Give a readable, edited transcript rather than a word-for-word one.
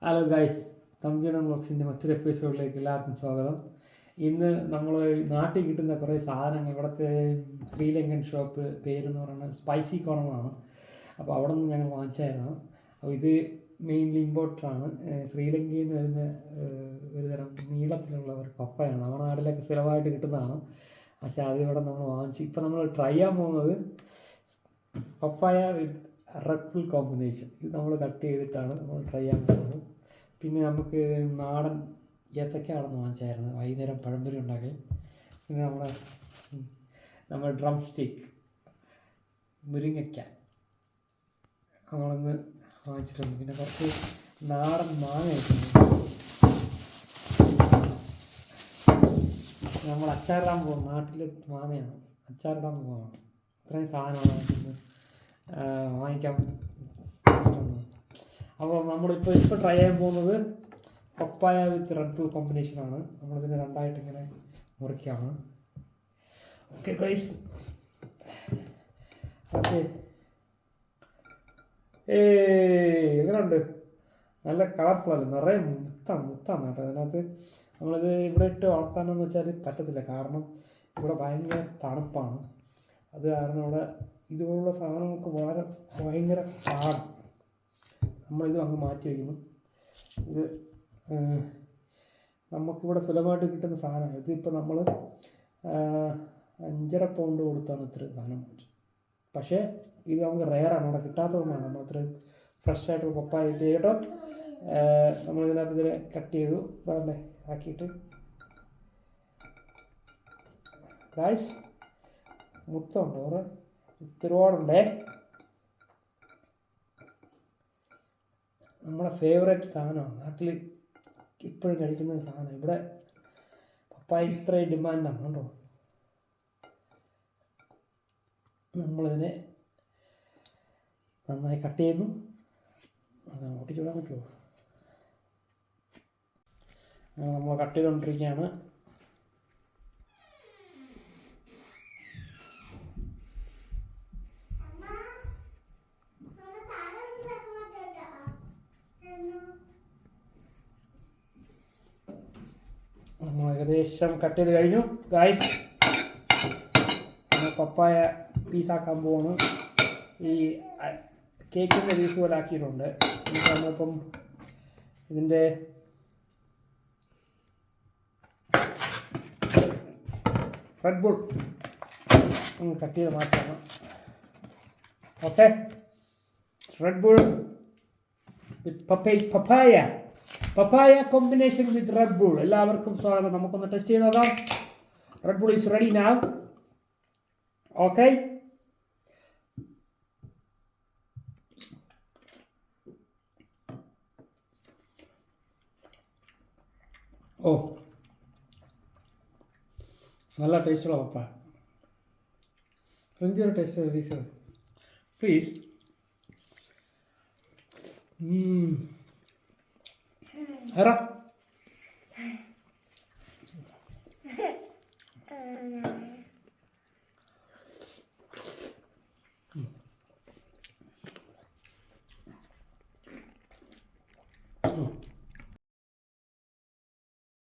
Hello guys, തമ്പിയുടെ വ്ളോഗ്സിൻ്റെ മറ്റൊരു എപ്പിസോഡിലേക്ക് എല്ലാവർക്കും സ്വാഗതം. ഇന്ന് നമ്മൾ നാട്ടിൽ കിട്ടുന്ന കുറേ സാധനങ്ങൾ, ഇവിടുത്തെ ശ്രീലങ്കൻ ഷോപ്പ് പേരെന്ന് പറയുന്നത് സ്പൈസി കോർണർ ആണ്. അപ്പോൾ അവിടെ നിന്ന് ഞങ്ങൾ വാങ്ങിച്ചായിരുന്നു. അപ്പോൾ ഇത് മെയിൻലി ഇമ്പോർട്ടറാണ്. ശ്രീലങ്കയിൽ നിന്ന് വരുന്ന ഒരു തരം നീളത്തിലുള്ള ഒരു പപ്പയാണ്. നമ്മുടെ നാട്ടിലൊക്കെ സ്ഥിരമായിട്ട് കിട്ടുന്നതാണ്. പക്ഷേ അതിവിടെ നമ്മൾ വാങ്ങിച്ചു. ഇപ്പോൾ നമ്മൾ ട്രൈ ചെയ്യാൻ പോകുന്നത് പപ്പായ വിത്ത് റെഡ് ബുൾ കോമ്പിനേഷൻ. ഇത് നമ്മൾ കട്ട് ചെയ്തിട്ടാണ് നമ്മൾ ട്രൈ ചെയ്യാൻ പോകുന്നത്. പിന്നെ നമുക്ക് നാടൻ ഏത്തക്ക അവിടെ നിന്ന് വാങ്ങിച്ചായിരുന്നു. വൈകുന്നേരം പഴംപൊരി ഉണ്ടാക്കി. പിന്നെ നമ്മൾ ഡ്രം സ്റ്റിക്ക് മുരിങ്ങയ്ക്ക നമ്മളിന്ന് വാങ്ങിച്ചിട്ടുണ്ട്. പിന്നെ കുറച്ച് നാടൻ മാങ്ങ കിട്ടുന്നു. നമ്മൾ അച്ചാറിടാൻ പോകും. നാട്ടിൽ മാങ്ങയാണ്, അച്ചാറിടാൻ പോകുകയാണ്. ഇത്രയും സാധനമാണ് വാങ്ങിക്കാൻ. അപ്പോൾ നമ്മളിപ്പോൾ ട്രൈ ചെയ്യാൻ പോകുന്നത് പപ്പായ വിത്ത് റെഡ് ബുൾ കോമ്പിനേഷനാണ്. നമ്മളിതിനെ രണ്ടായിട്ട് ഇങ്ങനെ മുറിക്കുകയാണ്. Okay guys, okay. എങ്ങനെയുണ്ട്? നല്ല കളർഫുള്ളല്ലേ, നിറയെ മുത്താണ് കേട്ടോ അതിനകത്ത്. നമ്മളിത് ഇവിടെ ഇട്ട് വളർത്താനെന്ന് വെച്ചാൽ പറ്റത്തില്ല, കാരണം ഇവിടെ ഭയങ്കര തണുപ്പാണ്. അത് കാരണം ഇവിടെ ഇതുപോലുള്ള സാധനങ്ങൾക്ക് ഭയങ്കര പാടാണ്. നമ്മളിത് അങ്ങ് മാറ്റി വയ്ക്കുന്നു. ഇത് നമുക്കിവിടെ സുലഭമായിട്ട് കിട്ടുന്ന സാധനമാണ്. ഇതിപ്പോൾ നമ്മൾ 5.5 പൗണ്ട് കൊടുത്താണ് ഇത്രയും സാധനം വാങ്ങിച്ചത്. പക്ഷേ ഇത് നമുക്ക് റെയറാണ്, ഇവിടെ കിട്ടാത്തതുകൊണ്ടാണ് നമ്മൾ ഇത്രയും ഫ്രഷായിട്ട് പപ്പായ ഇട്ട് കേട്ടോ. നമ്മളിതിനകത്ത് ഇതിൽ കട്ട് ചെയ്തു വേണ്ടേ ആക്കിയിട്ട്. ഗായ്സ്, മുത്തുണ്ട്, വേറെ ഒരുപാടുണ്ടേ. നമ്മുടെ ഫേവറേറ്റ് സാധനമാണ്, നാട്ടിൽ ഇപ്പോഴും കഴിക്കുന്ന ഒരു സാധനം. ഇവിടെ പപ്പായ ഇത്രയും ഡിമാൻഡാണ് കേട്ടോ. നമ്മളിതിനെ നന്നായി കട്ട് ചെയ്യുന്നു. അത് ഓട്ടിച്ചു വിടാൻ പറ്റുമോ? നമ്മൾ കട്ട് ചെയ്തുകൊണ്ടിരിക്കുകയാണ്. നമ്മൾ ഏകദേശം കട്ട് ചെയ്ത് കഴിഞ്ഞു ഗായ്സ്. പപ്പായ പീസാക്കാൻ പോവാണ്. ഈ കേക്കിൻ്റെ പീസ് പോലെ ആക്കിയിട്ടുണ്ട്. നമ്മളിപ്പം ഇതിൻ്റെ റെഡ് ബുൾ കട്ട് ചെയ്ത് മാറ്റാണ്. Okay, Red Bull with papaya combination with Red Bull. എല്ലാവർക്കും സ്വാഗതം. നമുക്കൊന്ന് ടെസ്റ്റ് ചെയ്ത് നോക്കാം. Red Bull is ready now. Okay, നല്ല ടേസ്റ്റുള്ള പപ്പായ. ഫ്രഞ്ചൊരു ടേസ്റ്റ് പീസ് പ്ലീസ്. Era?